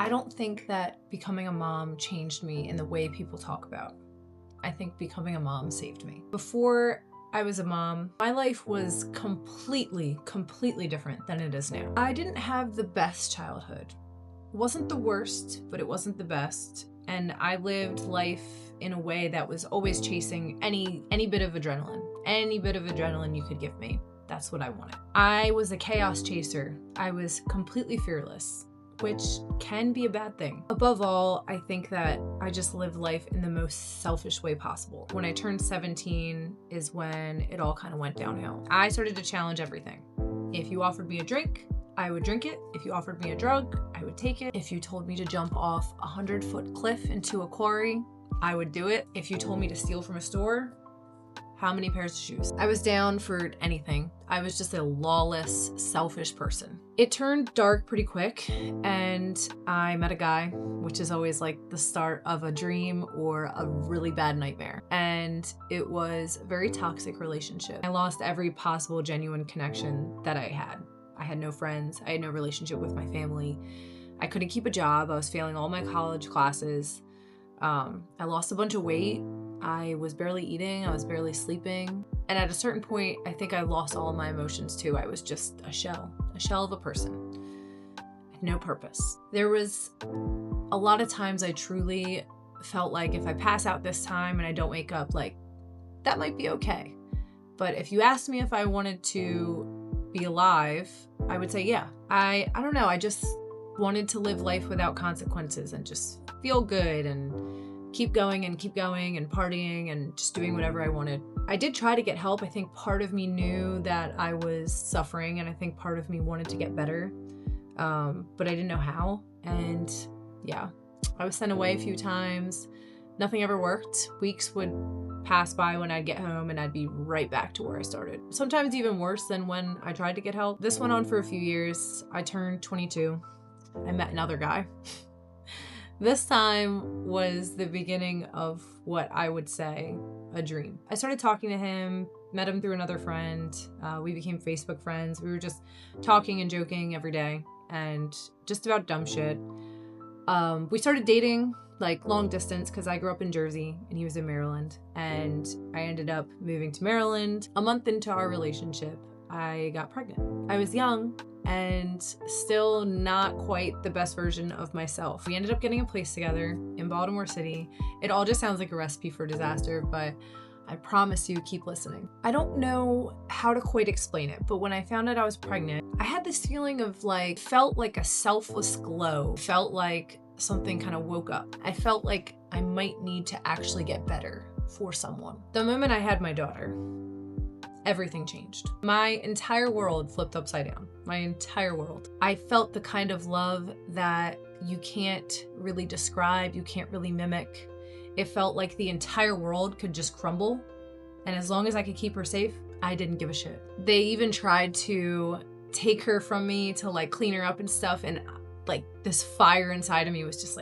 I don't think that becoming a mom changed me in the way people talk about. I think becoming a mom saved me. Before I was a mom, my life was completely different than it is now. I didn't have the best childhood. It wasn't the worst, but it wasn't the best. And I lived life in a way that was always chasing any bit of adrenaline. Any bit of adrenaline you could give me. That's what I wanted. I was a chaos chaser. I was completely fearless, which can be a bad thing. Above all, I think that I just lived life in the most selfish way possible. When I turned 17 is when it all kind of went downhill. I started to challenge everything. If you offered me a drink, I would drink it. If you offered me a drug, I would take it. If you told me to jump off a 100-foot cliff into a quarry, I would do it. If you told me to steal from a store, how many pairs of shoes? I was down for anything. I was just a lawless, selfish person. It turned dark pretty quick and I met a guy, which is always like the start of a dream or a really bad nightmare. And it was a very toxic relationship. I lost every possible genuine connection that I had. I had no friends. I had no relationship with my family. I couldn't keep a job. I was failing all my college classes. I lost a bunch of weight. I was barely eating. I was barely sleeping. And at a certain point, I think I lost all of my emotions too. I was just a shell of a person. I had no purpose. There was a lot of times I truly felt like if I pass out this time and I don't wake up, like that might be okay. But if you asked me if I wanted to be alive, I would say, yeah. I don't know. I just wanted to live life without consequences and just feel good and keep going and partying and just doing whatever I wanted. I did try to get help. I think part of me knew that I was suffering and I think part of me wanted to get better, but I didn't know how. And yeah, I was sent away a few times. Nothing ever worked. Weeks would pass by when I'd get home and I'd be right back to where I started. Sometimes even worse than when I tried to get help. This went on for a few years. I turned 22. I met another guy. This time was the beginning of what I would say a dream. I started talking to him, met him through another friend. We became Facebook friends. We were just talking and joking every day and just about dumb shit. We started dating like long distance because I grew up in Jersey and he was in Maryland. And I ended up moving to Maryland. A month into our relationship, I got pregnant. I was young and still not quite the best version of myself. We ended up getting a place together in Baltimore City. It all just sounds like a recipe for disaster, but I promise you, keep listening. I don't know how to quite explain it, but when I found out I was pregnant, I had this feeling of felt like a selfless glow. Felt like something kind of woke up. I felt like I might need to actually get better for someone. The moment I had my daughter, everything changed. My entire world flipped upside down. My entire world. I felt the kind of love that you can't really describe, you can't really mimic. It felt like the entire world could just crumble. And as long as I could keep her safe, I didn't give a shit. They even tried to take her from me to clean her up and stuff. And this fire inside of me was just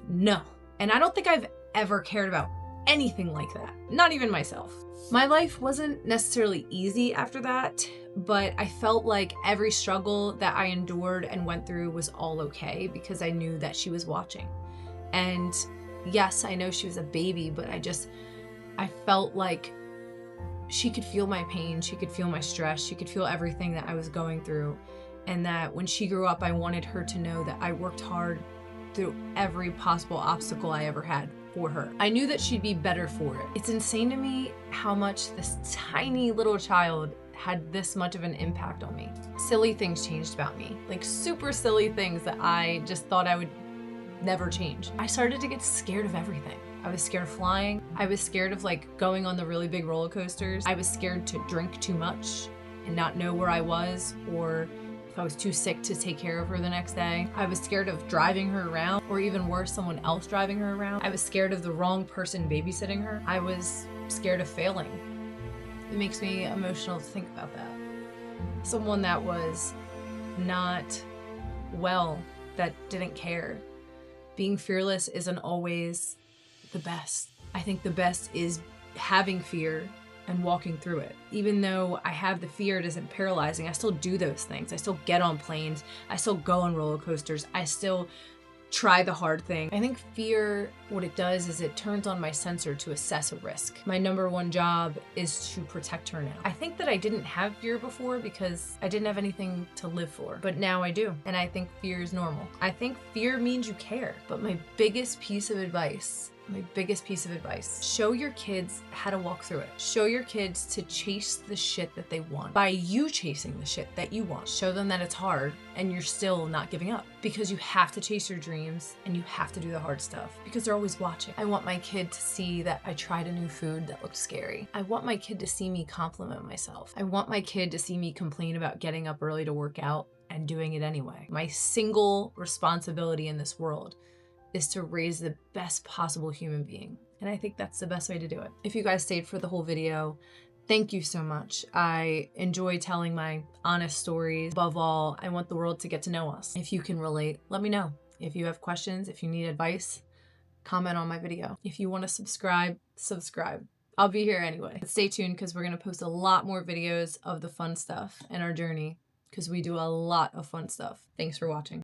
no. And I don't think I've ever cared about anything like that. Not even myself. My life wasn't necessarily easy after that, but I felt like every struggle that I endured and went through was all okay because I knew that she was watching. And yes, I know she was a baby, but I felt like she could feel my pain, she could feel my stress, she could feel everything that I was going through. And that when she grew up, I wanted her to know that I worked hard through every possible obstacle I ever had for her. I knew that she'd be better for it. It's insane to me how much this tiny little child had this much of an impact on me. Silly things changed about me, super silly things that I just thought I would never change. I started to get scared of everything. I was scared of flying. I was scared of going on the really big roller coasters. I was scared to drink too much and not know where I was, or if I was too sick to take care of her the next day. I was scared of driving her around, or even worse, someone else driving her around. I was scared of the wrong person babysitting her. I was scared of failing. It makes me emotional to think about that. Someone that was not well, that didn't care. Being fearless isn't always the best. I think the best is having fear and walking through it. Even though I have the fear, it isn't paralyzing. I still do those things. I still get on planes. I still go on roller coasters. I still try the hard thing. I think fear, what it does is it turns on my sensor to assess a risk. My number one job is to protect her now. I think that I didn't have fear before because I didn't have anything to live for, but now I do. And I think fear is normal. I think fear means you care. But my biggest piece of advice, show your kids how to walk through it. Show your kids to chase the shit that they want by you chasing the shit that you want. Show them that it's hard and you're still not giving up, because you have to chase your dreams and you have to do the hard stuff because they're always watching. I want my kid to see that I tried a new food that looked scary. I want my kid to see me compliment myself. I want my kid to see me complain about getting up early to work out and doing it anyway. My single responsibility in this world is to raise the best possible human being. And I think that's the best way to do it. If you guys stayed for the whole video, thank you so much. I enjoy telling my honest stories. Above all, I want the world to get to know us. If you can relate, let me know. If you have questions, if you need advice, comment on my video. If you want to subscribe. I'll be here anyway. But stay tuned because we're going to post a lot more videos of the fun stuff and our journey, because we do a lot of fun stuff. Thanks for watching.